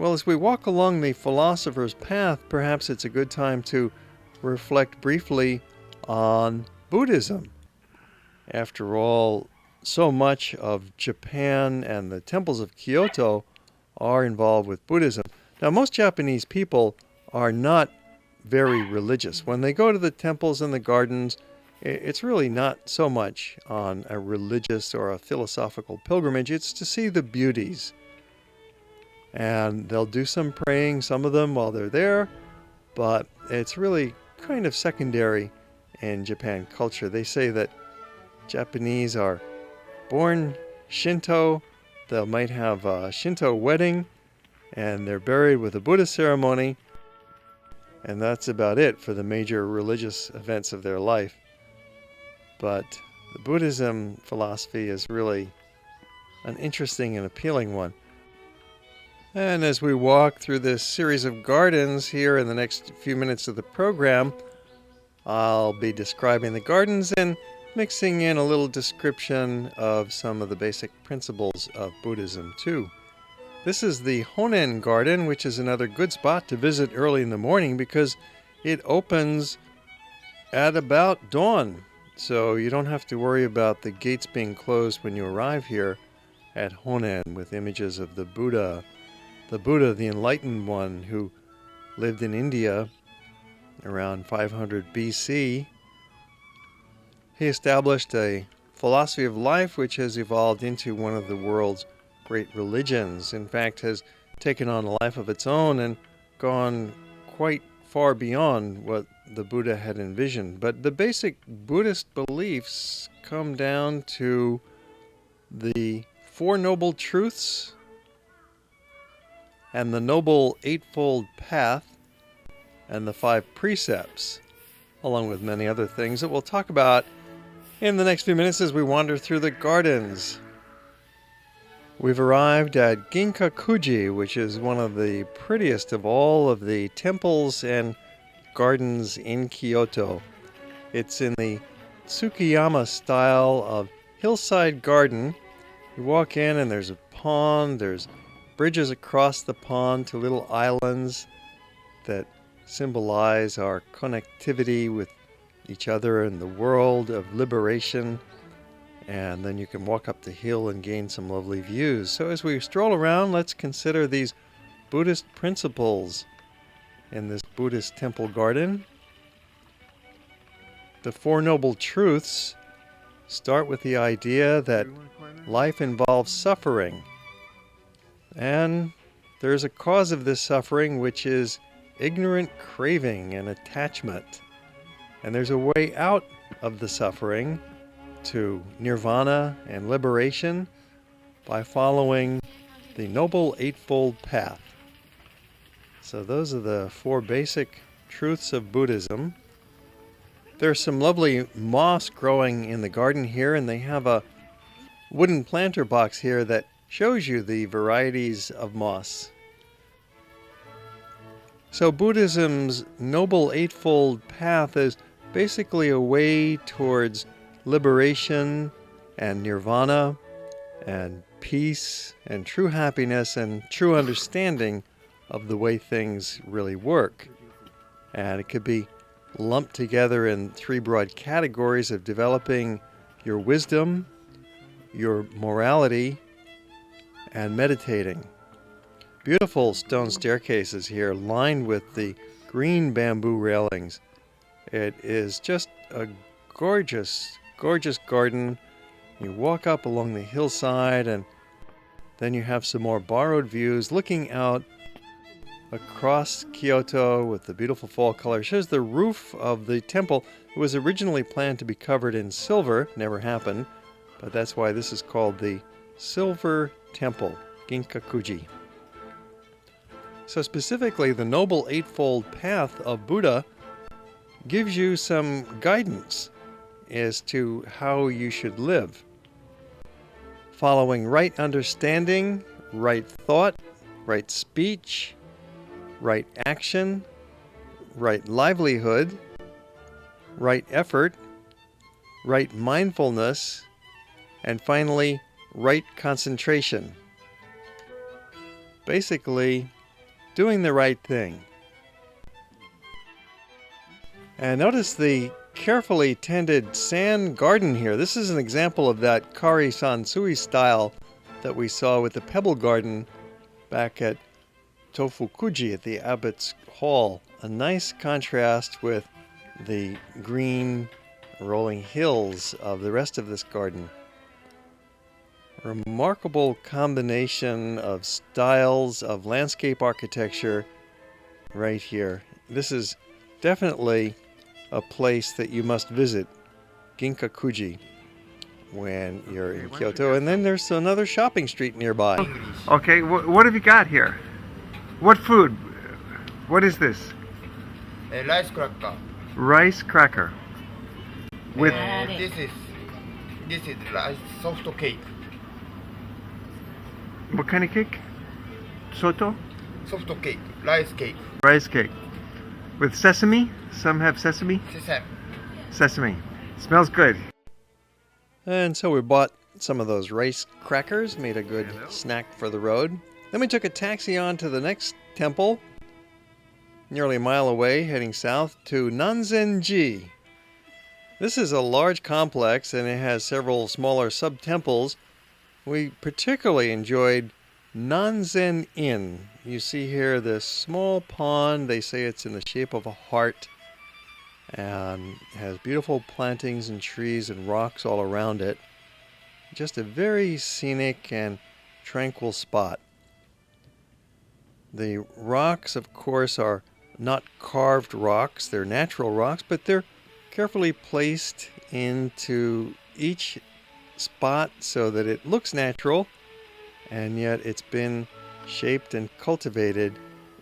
Well, as we walk along the philosopher's path, perhaps it's a good time to reflect briefly on Buddhism. After all, so much of Japan and the temples of Kyoto are involved with Buddhism. Now, most Japanese people are not very religious. When they go to the temples and the gardens, it's really not so much on a religious or a philosophical pilgrimage. It's to see the beauties. And they'll do some praying, some of them while they're there, but it's really kind of secondary in Japan culture. They say that Japanese are born Shinto, they might have a Shinto wedding, and they're buried with a Buddhist ceremony, and that's about it for the major religious events of their life. But the Buddhism philosophy is really an interesting and appealing one. And as we walk through this series of gardens here in the next few minutes of the program, I'll be describing the gardens and mixing in a little description of some of the basic principles of Buddhism too. This is the Honen Garden, which is another good spot to visit early in the morning because it opens at about dawn. So you don't have to worry about the gates being closed when you arrive here at Honen with images of the Buddha, the enlightened one who lived in India around 500 BC. He established a philosophy of life which has evolved into one of the world's great religions. In fact, has taken on a life of its own and gone quite far beyond what the Buddha had envisioned. But the basic Buddhist beliefs come down to the Four Noble Truths and the Noble Eightfold Path and the Five Precepts, along with many other things that we'll talk about in the next few minutes as we wander through the gardens. We've arrived at Ginkaku-Ji, which is one of the prettiest of all of the temples and gardens in Kyoto. It's in the Tsukiyama style of hillside garden. You walk in and there's a pond, there's bridges across the pond to little islands that symbolize our connectivity with each other and the world of liberation. And then you can walk up the hill and gain some lovely views. So as we stroll around, let's consider these Buddhist principles in this Buddhist temple garden. The Four Noble Truths start with the idea that life involves suffering. And there's a cause of this suffering, which is ignorant craving and attachment. And there's a way out of the suffering to nirvana and liberation by following the Noble Eightfold Path. So those are the four basic truths of Buddhism. There's some lovely moss growing in the garden here, and they have a wooden planter box here that shows you the varieties of moss. So Buddhism's Noble Eightfold Path is basically a way towards liberation and nirvana and peace and true happiness and true understanding of the way things really work. And it could be lumped together in three broad categories of developing your wisdom, your morality, and meditating. Beautiful stone staircases here lined with the green bamboo railings. It is just a gorgeous, gorgeous garden. You walk up along the hillside and then you have some more borrowed views looking out across Kyoto with the beautiful fall colors. Here's the roof of the temple. It was originally planned to be covered in silver, never happened, but that's why this is called the Silver Temple, Ginkakuji. So specifically, the Noble Eightfold Path of Buddha gives you some guidance as to how you should live. Following right understanding, right thought, right speech, right action, right livelihood, right effort, right mindfulness, and finally, right concentration. Basically, doing the right thing. And notice the carefully tended sand garden here. This is an example of that Kari Sansui style that we saw with the pebble garden back at Tofukuji at the Abbot's Hall. A nice contrast with the green rolling hills of the rest of this garden. Remarkable combination of styles of landscape architecture right here. This is definitely a place that you must visit, Ginkakuji, when you're in Kyoto. And then there's another shopping street nearby. Okay, what have you got here? What food? What is this? A rice cracker. Rice cracker. With This is rice soft cake. what kind of cake? Soto? Soft cake, rice cake. Rice cake. With sesame? Some have sesame? Sesame. Sesame. Smells good. And so we bought some of those rice crackers, made a good snack for the road. Then we took a taxi on to the next temple, nearly a mile away, heading south to Nanzen-Ji. This is a large complex and it has several smaller sub-temples. We particularly enjoyed Nanzen-In. You see here this small pond. They say it's in the shape of a heart and has beautiful plantings and trees and rocks all around it. Just a very scenic and tranquil spot. The rocks, of course, are not carved rocks. They're natural rocks, but they're carefully placed into each spot so that it looks natural, and yet it's been shaped and cultivated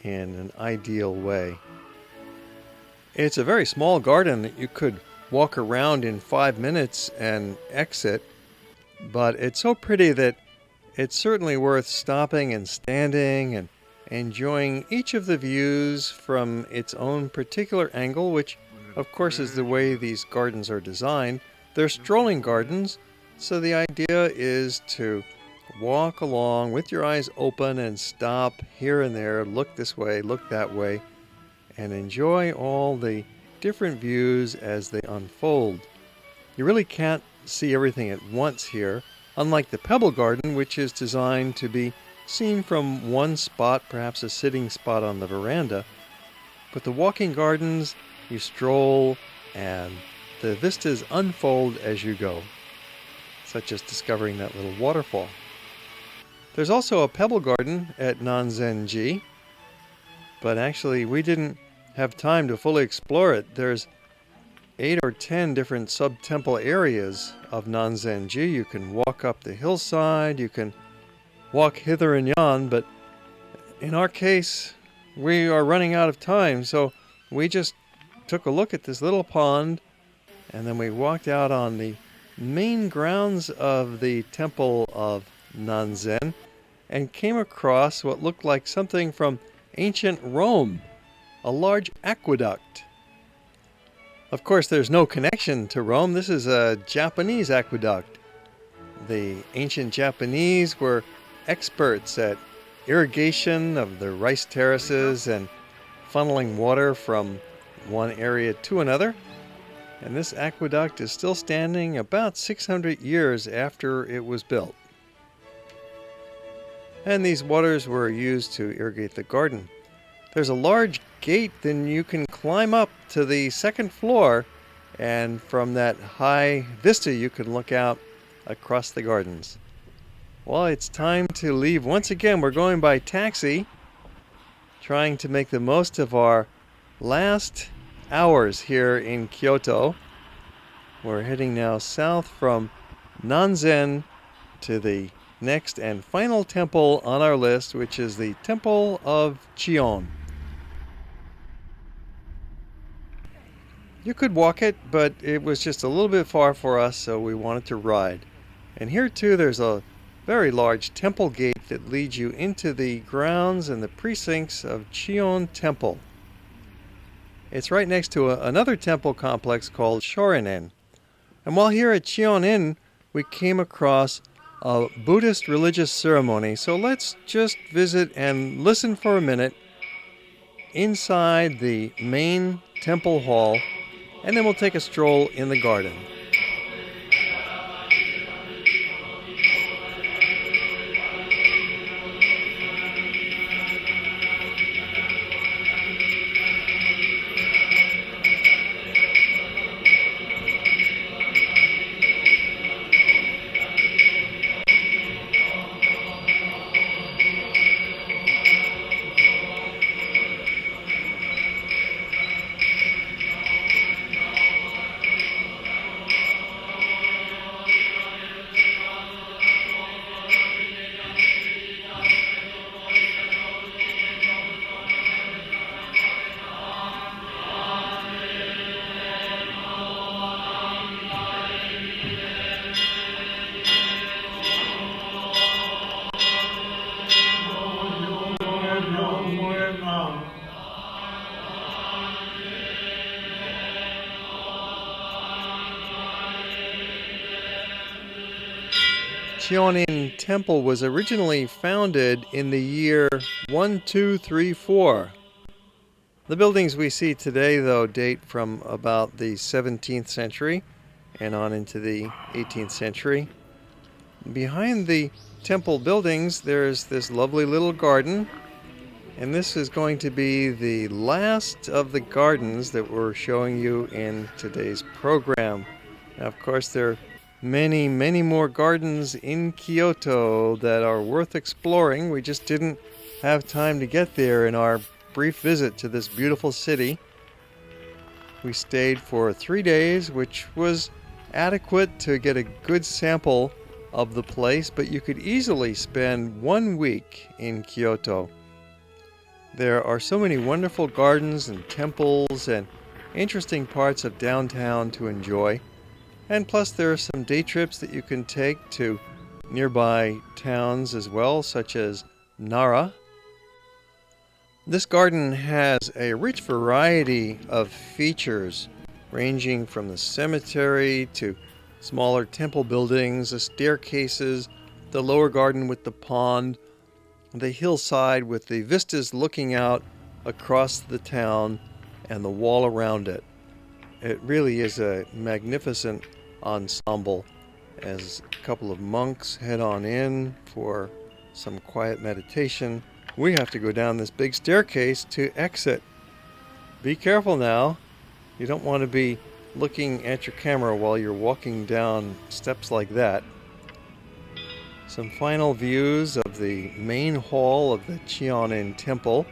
in an ideal way. It's a very small garden that you could walk around in 5 minutes and exit, but it's so pretty that it's certainly worth stopping and standing and enjoying each of the views from its own particular angle, which of course is the way these gardens are designed. They're strolling gardens, so the idea is to walk along with your eyes open and stop here and there, look this way, look that way, and enjoy all the different views as they unfold. You really can't see everything at once here, unlike the Pebble Garden, which is designed to be seen from one spot, perhaps a sitting spot on the veranda. But the walking gardens, you stroll and the vistas unfold as you go, such as discovering that little waterfall. There's also a pebble garden at Nanzen-Ji, but actually we didn't have time to fully explore it. There's 8 or 10 different sub-temple areas of Nanzen-Ji. You can walk up the hillside, you can walk hither and yon, but in our case, we are running out of time, so we just took a look at this little pond, and then we walked out on the main grounds of the temple of Nanzen and came across what looked like something from ancient Rome, a large aqueduct. Of course, there's no connection to Rome. This is a Japanese aqueduct. The ancient Japanese were experts at irrigation of the rice terraces and funneling water from one area to another. And this aqueduct is still standing about 600 years after it was built. And these waters were used to irrigate the garden. There's a large gate, then you can climb up to the second floor, and from that high vista you can look out across the gardens. Well, it's time to leave. Once again, we're going by taxi, trying to make the most of our last hours here in Kyoto. We're heading now south from Nanzen to the next and final temple on our list, which is the Temple of Chion. You could walk it, but it was just a little bit far for us, so we wanted to ride. And here too, there's a very large temple gate that leads you into the grounds and the precincts of Chion Temple. It's right next to another temple complex called Chionin. And while here at Chion-In, we came across a Buddhist religious ceremony. So let's just visit and listen for a minute inside the main temple hall, and then we'll take a stroll in the garden. Chionin Temple was originally founded in the year 1234. The buildings we see today, though, date from about the 17th century and on into the 18th century. Behind the temple buildings, there's this lovely little garden, and this is going to be the last of the gardens that we're showing you in today's program. Now, of course, there are many, many more gardens in Kyoto that are worth exploring. We just didn't have time to get there in our brief visit to this beautiful city. We stayed for 3 days, which was adequate to get a good sample of the place, but you could easily spend 1 week in Kyoto. There are so many wonderful gardens and temples and interesting parts of downtown to enjoy. And plus there are some day trips that you can take to nearby towns as well, such as Nara. This garden has a rich variety of features, ranging from the cemetery to smaller temple buildings, the staircases, the lower garden with the pond, the hillside with the vistas looking out across the town and the wall around it. It really is a magnificent ensemble as a couple of monks head on in for some quiet meditation. We have to go down this big staircase to exit. Be careful now. You don't want to be looking at your camera while you're walking down steps like that. Some final views of the main hall of the Chion-In temple.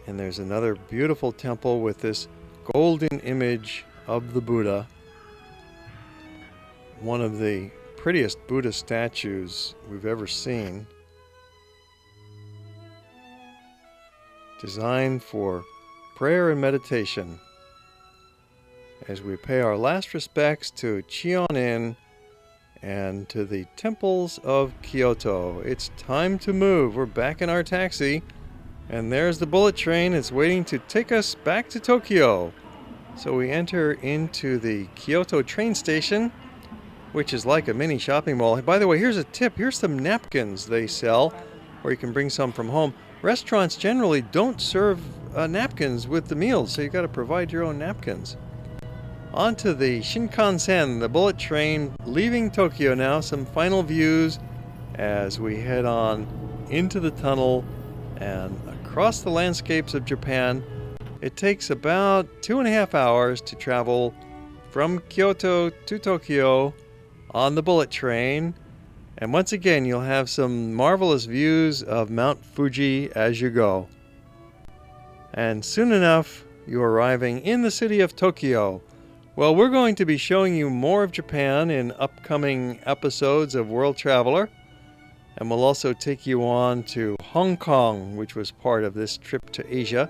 And there's another beautiful temple with this golden image of the Buddha. One of the prettiest Buddha statues we've ever seen. Designed for prayer and meditation. As we pay our last respects to Chion-In and to the temples of Kyoto. It's time to move. We're back in our taxi, and there's the bullet train. It's waiting to take us back to Tokyo. So we enter into the Kyoto train station, which is like a mini shopping mall. By the way, here's a tip. Here's some napkins they sell, or you can bring some from home. Restaurants generally don't serve napkins with the meals, so you've got to provide your own napkins. Onto the Shinkansen, the bullet train, leaving Tokyo now. Some final views as we head on into the tunnel and across the landscapes of Japan. It takes about 2.5 hours to travel from Kyoto to Tokyo on the bullet train. And once again, you'll have some marvelous views of Mount Fuji as you go. And soon enough, you're arriving in the city of Tokyo. Well, we're going to be showing you more of Japan in upcoming episodes of World Traveler. And we'll also take you on to Hong Kong, which was part of this trip to Asia.